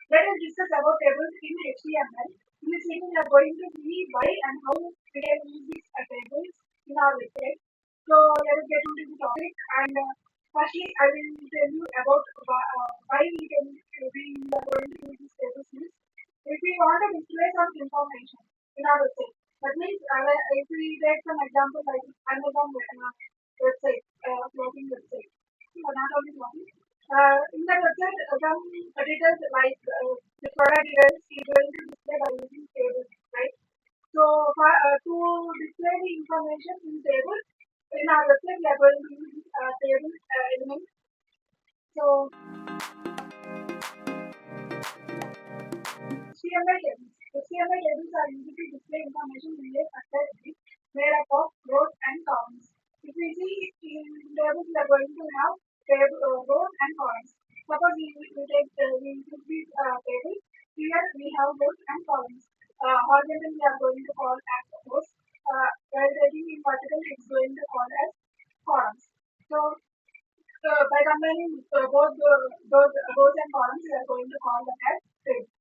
Let us discuss about tables in HTML. In this video, we are going to see why and how we can use these tables in our website. So let us get into the topic. And firstly, I will tell you about why we are going to use these tables. If we want to display some information in our website, that means if we take some example like Amazon website, clothing website, not only clothing. In the website, some details like the product details is going to display by using tables, right? So to display the information in table, in our website, we are going to use table elements. So HTML tables. HTML tables are used to display information in a structured tree made up of rows and columns. If we see in tables, we are going to have rows and columns. Suppose we include this table. Here we have rows and columns. Horizontal we are going to call as rows. While taking in vertical, it's going to call as columns. So by combining both those rows and columns, we are going to call them as tables.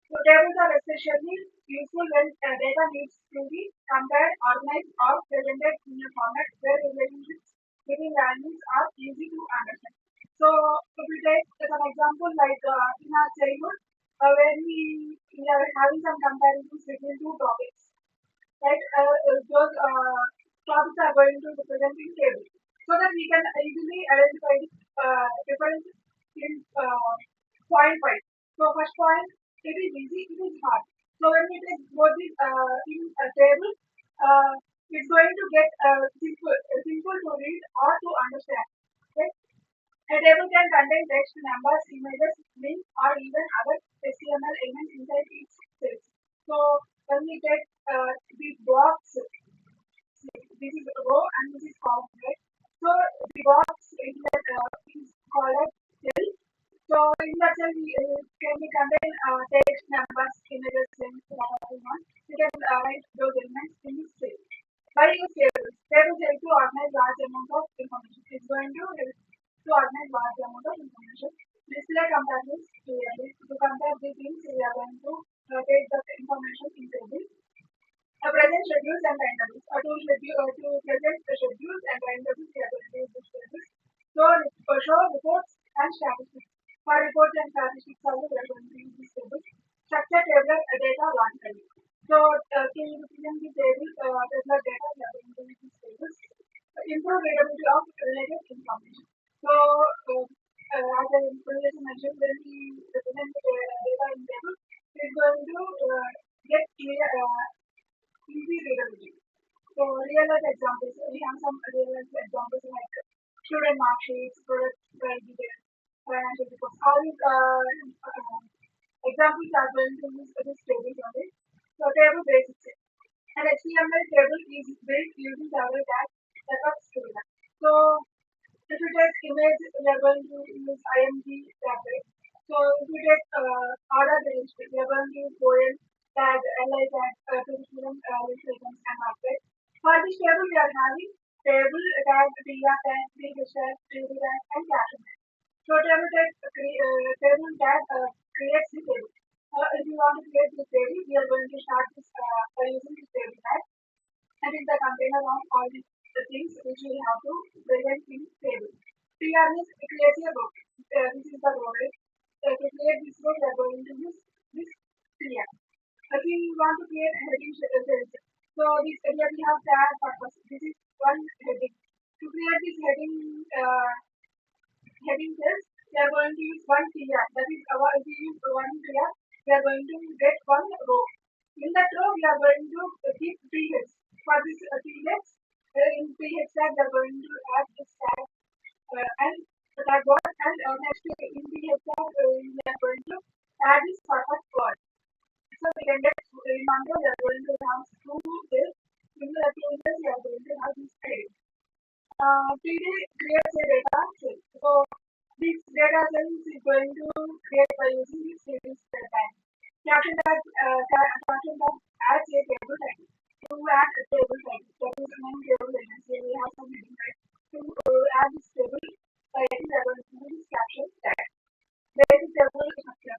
So tables are especially useful when data needs to be compared, organized, or presented in a format where relationships between values are easy to understand. So if we take some example like in our childhood, where we are having some comparisons between two topics, right? Those topics are going to represent in tables so that we can easily identify the difference in point wise. So first point, it is easy, it is hard. So when we take both these in a table, it's going to get simple to read or to understand. Okay? A table can contain text, numbers, images, links, or even other HTML elements inside each cell. So when we get the box, this is row and this is column, right? So the box is called as cell. So in that cell, we contain text, numbers, images, links, whatever we want. We can write those elements in this cell. Why use tables? Tables help to organize large amount of information. It's going to help to organize large amount of information. Display comparisons clearly. To compare the things, we are going to take the information in tables. Present schedules and timetables. To present the schedules and timetables, we are going to use these tables. So show reports and statistics. For reports and statistics, also we are going to use these tables. Structure table data logically. So to represent the table tabular data, we are going to use these tables. Improve readability of related information. So as I previously mentioned, when we represent the data in table, it's going to get clear easy readability. So real life examples, we have some real life examples like student mark sheets, product price details, financial reports. All these examples are going to use this table only. So table basics. An HTML table is built using several tags that are similar. So if you take image, we are going to use IMG tag, right? So if you take order range, we are going to use Poem tag, LI tag, to student list items and market. For this table, we are having table tag, TR tag, hashtag, table tag, and caption tag. So table tag creates the table. If you want to create this table, we are going to start this by using this table tag. And in the container of all the things which we have to present in table. PR means it creates a row. This is the row, right? To create this row, we are going to use this PR. If we want to create a heading cells, so this area we have tag purpose. This is one heading. To create this heading cells, we are going to use one PR. That is, if we use one PR, we are going to get one row. In that row, we are going to keep three heads. For this three heads, in three heads tag, we are going to add this tag and tag word, and next in three heads tag, we are going to add this purpose word. So we can get in one row, we are going to have two cells. In the two cells, we are going to have this heading. PD creates a data set. So this data set is going to create by using this series tag. Caption tag adds a table tag. To add a table tag, that is main table elements. Here we have some heading tag. To add this table by adding the this caption tag. Basic table structure.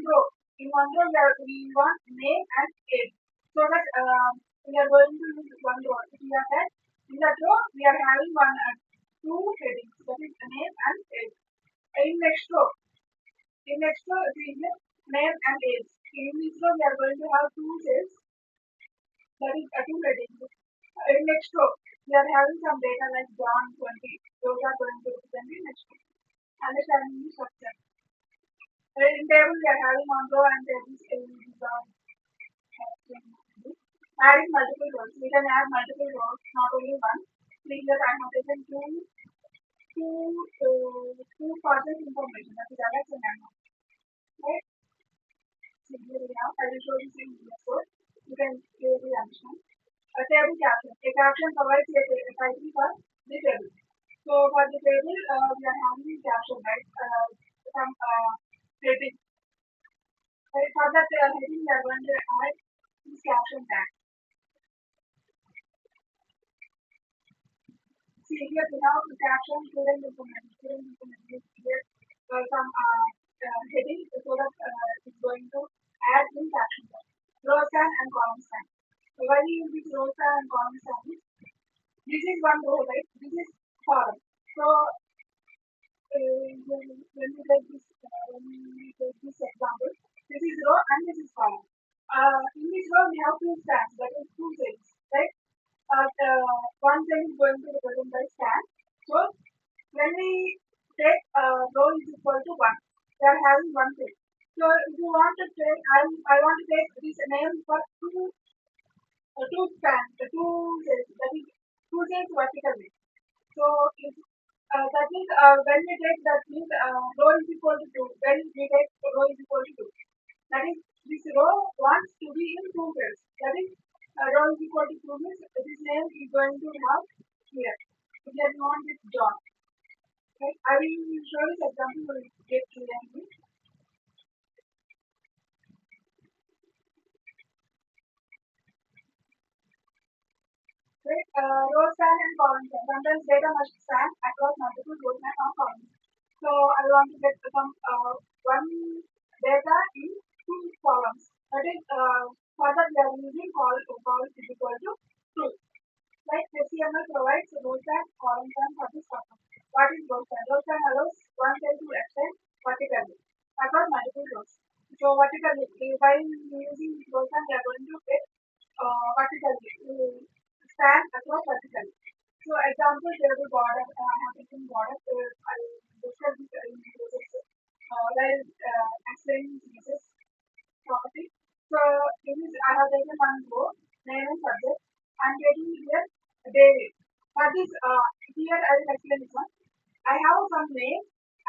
row. In one row, we want name and age. So that we are going to use one row. If we are that, in that row, we are having two headings. That is name and age. In next row, it is name and age. In this row, we are going to have two cells. That is two headings. In next row, we are having some data like John 20. Those are going to represent in next row. Understanding the structure. In table, we are having one row and tables in adding multiple rows. We can add multiple rows, not only one. Please that I have taken two further information. That is Alex and Anna. Right? So here we have. I will show you in this code. You can clearly understand. A table caption. A caption provides a title for the table. So for the table, we are having the caption, right? Some heading. For that heading, we are going to add this caption tag. See here we have the caption student information. Student information is here some heading so that it's going to add in caption tag. Rowspan and Colspan. So when you use this Rowspan and Colspan, this is one row, right? This is column. So when we take this example, this is row and this is column. In this row we have two stands, that is two cells, right? One cell is going to represent by stand. So when we take row is equal to one, we are having one cell. So if you want to take, I want to take this name for two stands, two cells, that is two cells vertically. So if that means when we take that means row is equal to 2. When we take row is equal to 2. That is this row wants to be in two cells. That is row is equal to 2 means this name is going to have here. If you want this John. Right? I will show this example will get clearly. Right? Row span and column span. Sometimes data must span across multiple rows and columns. So I want to get some one data in two columns. That is for that we are using call is equal to two. Like HTML provides rows and columns and for this purpose. What is Rowspan? Rowspan allows one cell to extend vertically across multiple rows. So vertically, while using Rowspan, we are going to get vertically span across vertically. So example table border, I have taken border. I discuss this in process while explaining this property. So this is I have taken one row, name and subject. I am taking here David. For this here I will explain this one. I have some name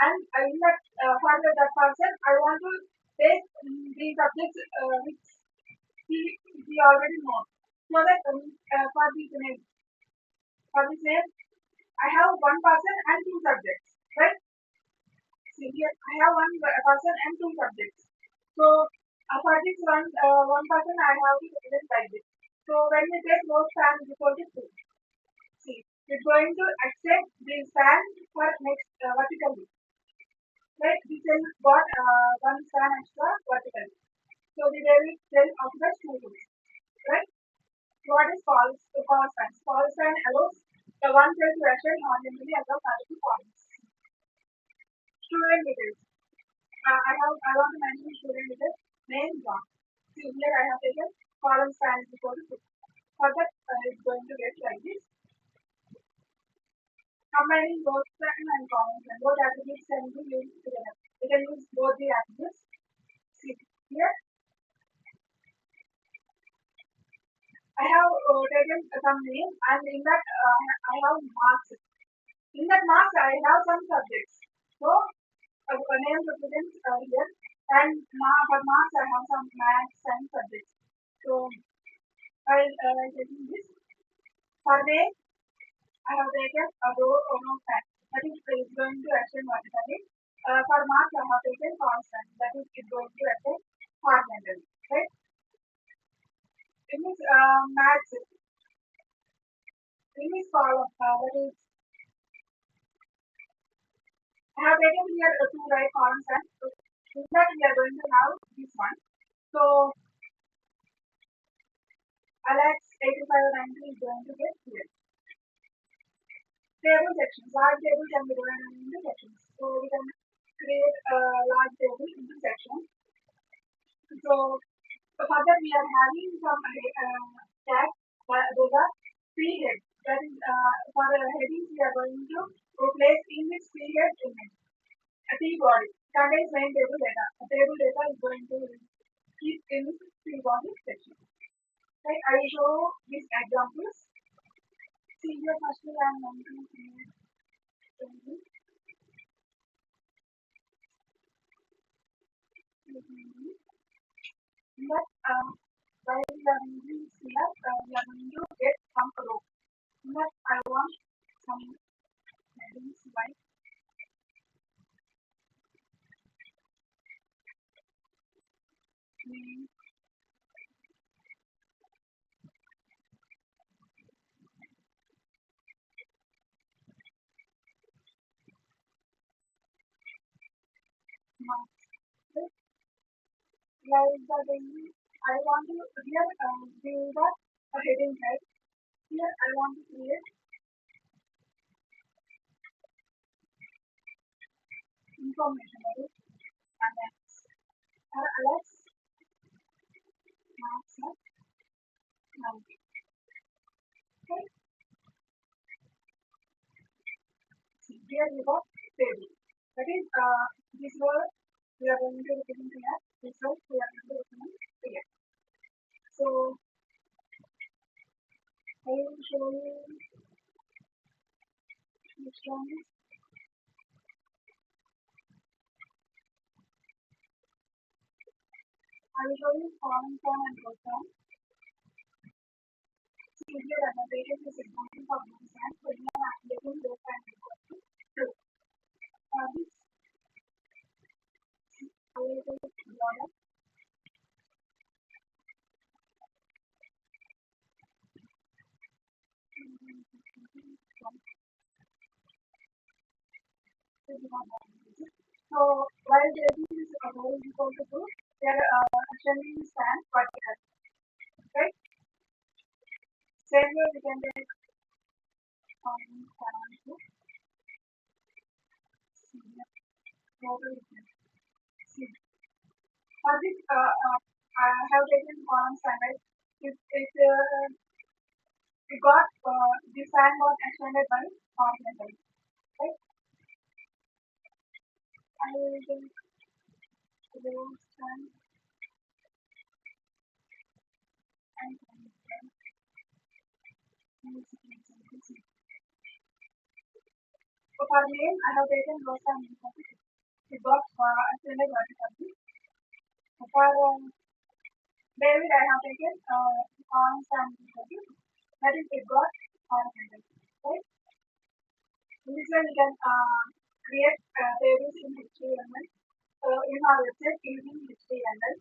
and in that for that person I want to take the subjects which he already knows. So that for this name I have one person and two subjects, right? See here I have one person and two subjects. So for this one person I have to represent like this. So when we take row span is equal to 2. See, it's going to extend the span for next vertically. Right? This cell got one span extra vertically. So the David cell of the two. Right? What is Colspan? Colspan allows the one cell to extend horizontally across multiple columns. Student details. I want to mention student details. Name John. See here I have taken column span is equal to 2. For that it's going to get like this. Combining both span and column span. Both attributes can be used together. We can use both the attributes. See here I have taken some name and in that I have marks. In that marks I have some subjects. So a name represents here and for marks I have some maths and subjects. So while taking this for day I have taken a row of fact that is going to extend vertically. For marks I have taken constant that is going to extend horizontally. Right? In this maths in this column that is I have taken here two right columns and In that we are going to have this one. So Alex 8590 is going to get here. Table sections. Large table can be divided into sections. So we can create a large table into sections. So for that we are having some tags. Those are periods. That is for the headings we are going to replace in this period image. A T body contains main table data. A table data is going to keep in T body section. Right, I will show these examples. See here firstly I am going to create table. But while we are using here, we are going to get some row. But I want some headings like name, marks. Right? Like the daily, I want to here give the heading head. Here I want to create information that is Alex. Alex marks of 90. Okay. See, here we got table. That is this word we are going to represent here. This word we are going to represent here. So I will show you next one is I will show you Colspan and Rowspan. See here I have taken this example for Rowspan. So here I am taking Rowspan equal to 2. This I will take border. So while taking this row is equal to 2, they are ascending span vertical. Right? Same way we can take span to total see. For this, I have taken column standard. It got this span was extended by horizontal. Right? I will take row span and so for name, I have taken row span. It got extended vertically. For David, I have taken column stand. That is, it got horizontal. Right? In this way, we can create tables in HTML in our website using HTML.